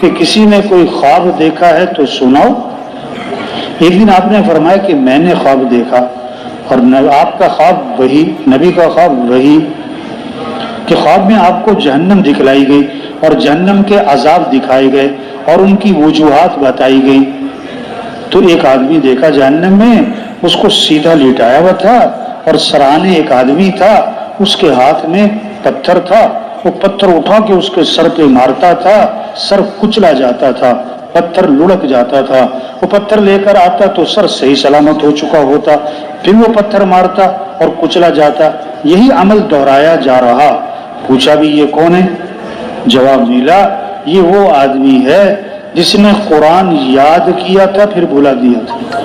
کہ کسی نے کوئی خواب دیکھا ہے تو سناؤ۔ ایک دن آپ نے فرمایا کہ میں نے خواب دیکھا، اور آپ کا خواب وہی، نبی کا خواب وہی، کہ خواب میں آپ کو جہنم دکھلائی گئی اور جہنم کے عذاب دکھائے گئے اور ان کی وجوہات بتائی گئی۔ تو ایک آدمی دیکھا جہنم میں، اس کو سیدھا لٹایا ہوا تھا، اور سرانے ایک آدمی تھا، اس کے ہاتھ میں پتھر تھا، وہ پتھر اٹھا کے اس کے سر پہ مارتا تھا، سر کچلا جاتا تھا، پتھر لڑک جاتا تھا، وہ پتھر لے کر آتا تو سر صحیح سلامت ہو چکا ہوتا، پھر وہ پتھر مارتا اور کچلا جاتا، یہی عمل دہرایا جا رہا۔ پوچھا بھی یہ کون ہے؟ جواب ملا یہ وہ آدمی ہے جس نے قرآن یاد کیا تھا پھر بھلا دیا تھا،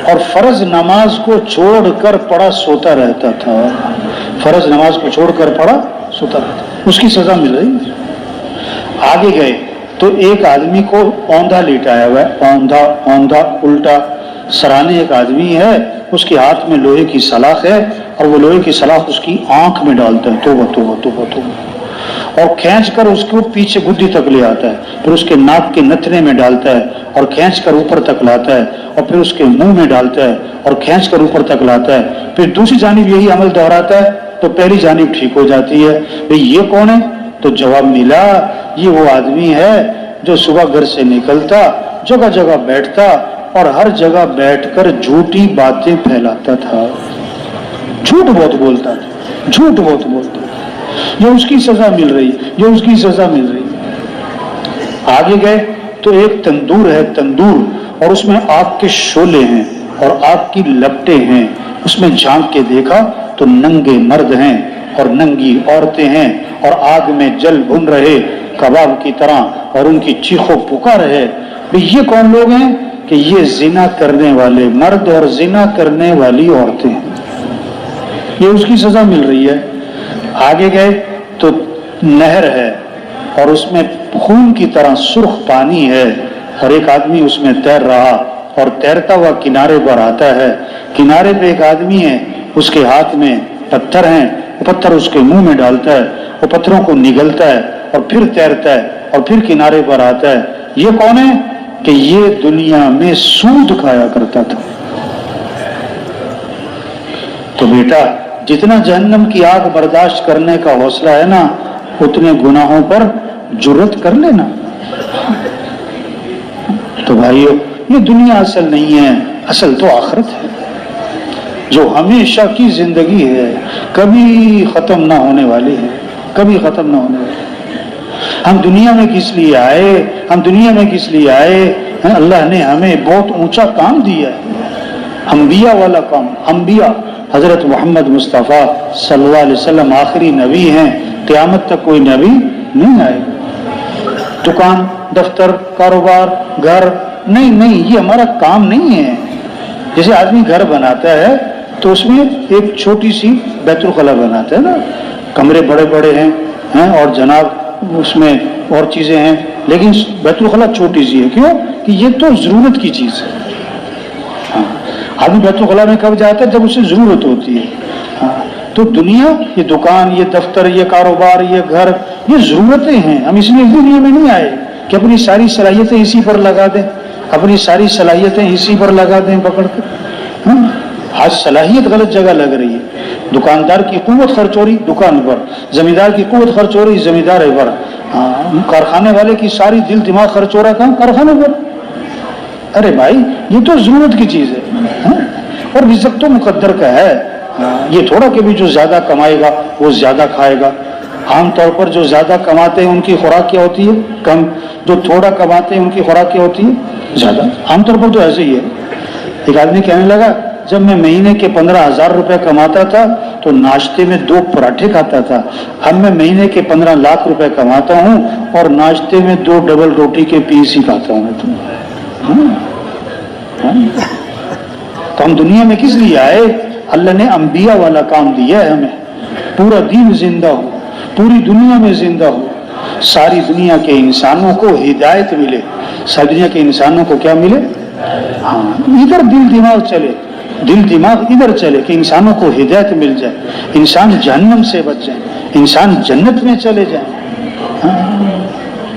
اور فرض نماز کو چھوڑ کر پڑا سوتا رہتا تھا، فرض نماز کو چھوڑ کر پڑا سوتا رہتا، اس کی سزا مل رہی۔ آگے گئے تو ایک آدمی کو اوندھا لیٹایا ہوا ہے، اوندھا الٹا، سرانے ایک آدمی ہے، اس کے ہاتھ میں لوہے کی سلاخ ہے، اور وہ لوہے کی سلاخ اس کی آنکھ میں ڈالتا ہے، توبہ توبہ توبہ توبہ، اور کھینچ کر اس کو پیچھے گدی تک لے آتا ہے، پھر اس کے ناک کے نتنے میں ڈالتا ہے اور کھینچ کر اوپر تک لاتا ہے، اور پھر اس کے منہ میں ڈالتا ہے اور کھینچ کر اوپر تک لاتا ہے، پھر دوسری جانب یہی عمل دہراتا ہے تو پہلی جانب ٹھیک ہو جاتی ہے۔ بھئی یہ کون ہے؟ تو جواب ملا یہ وہ آدمی ہے جو صبح گھر سے نکلتا، جگہ جگہ بیٹھتا اور ہر جگہ بیٹھ کر جھوٹی باتیں پھیلاتا تھا، جھوٹ بہت بولتا تھا، جھوٹ بہت بولتا تھا، جو اس کی سزا مل رہی، جو اس کی سزا مل رہی۔ آگے گئے تو ایک تندور ہے، تندور، اور اس میں آگ کے شعلے ہیں اور آگ کی لپٹیں ہیں، اس میں جھانک کے دیکھا تو ننگے مرد ہیں اور ننگی عورتیں ہیں، اور آگ میں جل بھن رہے کباب کی طرح، اور ان کی چیخو پکار ہے۔ یہ کون لوگ ہیں؟ کہ یہ زنا کرنے والے مرد اور زنا کرنے والی عورتیں ہیں، یہ اس کی سزا مل رہی ہے۔ آگے گئے تو نہر ہے اور اس میں خون کی طرح سرخ پانی ہے، اور ایک آدمی اس میں تیر رہا اور تیرتا ہوا کنارے پر آتا ہے، کنارے پہ ایک آدمی ہے، اس کے ہاتھ میں پتھر ہیں، وہ پتھر اس کے منہ میں ڈالتا ہے، وہ پتھروں کو نگلتا ہے اور پھر تیرتا ہے اور پھر کنارے پر آتا ہے۔ یہ کون ہے؟ کہ یہ دنیا میں سود کھایا کرتا تھا۔ تو بیٹا جتنا جہنم کی آگ برداشت کرنے کا حوصلہ ہے نا، اتنے گناہوں پر جرأت کر لینا۔ تو بھائیو یہ دنیا اصل نہیں ہے، اصل تو آخرت ہے، جو ہمیشہ کی زندگی ہے، کبھی ختم نہ ہونے والی ہے، کبھی ختم نہ ہونے والی ہے۔ ہم دنیا میں کس لیے آئے؟ ہم دنیا میں کس لیے آئے؟ اللہ نے ہمیں بہت اونچا کام دیا ہے، انبیاء والا کام۔ انبیاء حضرت محمد مصطفیٰ صلی اللہ علیہ وسلم آخری نبی ہیں، قیامت تک کوئی نبی نہیں آئے گا۔ دکان، دفتر، کاروبار، گھر، نہیں، یہ ہمارا کام نہیں ہے۔ جیسے آدمی گھر بناتا ہے تو اس میں ایک چھوٹی سی بیت الخلا بناتا ہے نا، کمرے بڑے بڑے ہیں اور جناب اس میں اور چیزیں ہیں، لیکن بیت الخلا چھوٹی سی ہے، کیوں؟ کہ یہ تو ضرورت کی چیز ہے۔ آدمی بیت الخلا میں کب جاتا ہے؟ جب اسے ضرورت ہوتی ہے۔ تو دنیا، یہ دکان، یہ دفتر، یہ کاروبار، یہ گھر، یہ ضرورتیں ہیں۔ ہم اس لیے اس دنیا میں نہیں آئے کہ اپنی ساری صلاحیتیں اسی پر لگا دیں، اپنی ساری صلاحیتیں اسی پر لگا دیں پکڑ کر۔ آج صلاحیت غلط جگہ لگ رہی ہے۔ دکاندار کی قوت خرچ ہو رہی دکان پر، زمیندار کی قوت خرچ ہو رہی زمیندار پر، کارخانے والے کی ساری دل دماغ خرچ ہو رہا کہاں؟ کارخانے پر۔ ارے بھائی یہ تو ضرورت کی چیز ہے، اور رزق تو مقدر کا ہے۔ یہ تھوڑا کہ بھی جو زیادہ کمائے گا وہ زیادہ کھائے گا۔ عام طور پر جو زیادہ کماتے ہیں ان کی خوراک کیا ہوتی ہے؟ کم۔ جو تھوڑا کماتے ہیں ان کی خوراک کیا ہوتی ہے؟ زیادہ۔ عام طور پر تو ایسے ہی ہے۔ ایک آدمی کہنے لگا جب میں مہینے کے 15,000 روپے کماتا تھا تو ناشتے میں 2 پراٹھے کھاتا تھا، اب میں مہینے کے 15 لاکھ روپے کماتا ہوں اور ناشتے میں 2 ڈبل روٹی کے پیس ہی کھاتا ہوں۔ تو ہم دنیا میں کس لیے آئے؟ اللہ نے انبیاء والا کام دیا ہے ہمیں، پورا دین زندہ ہو، پوری دنیا میں زندہ ہو، ساری دنیا کے انسانوں کو ہدایت ملے، ساری دنیا کے انسانوں کو کیا ملے؟ ادھر دل دماغ چلے، دل دماغ ادھر چلے کہ انسانوں کو ہدایت مل جائے، انسان جہنم سے بچ جائے، انسان جنت میں چلے جائیں۔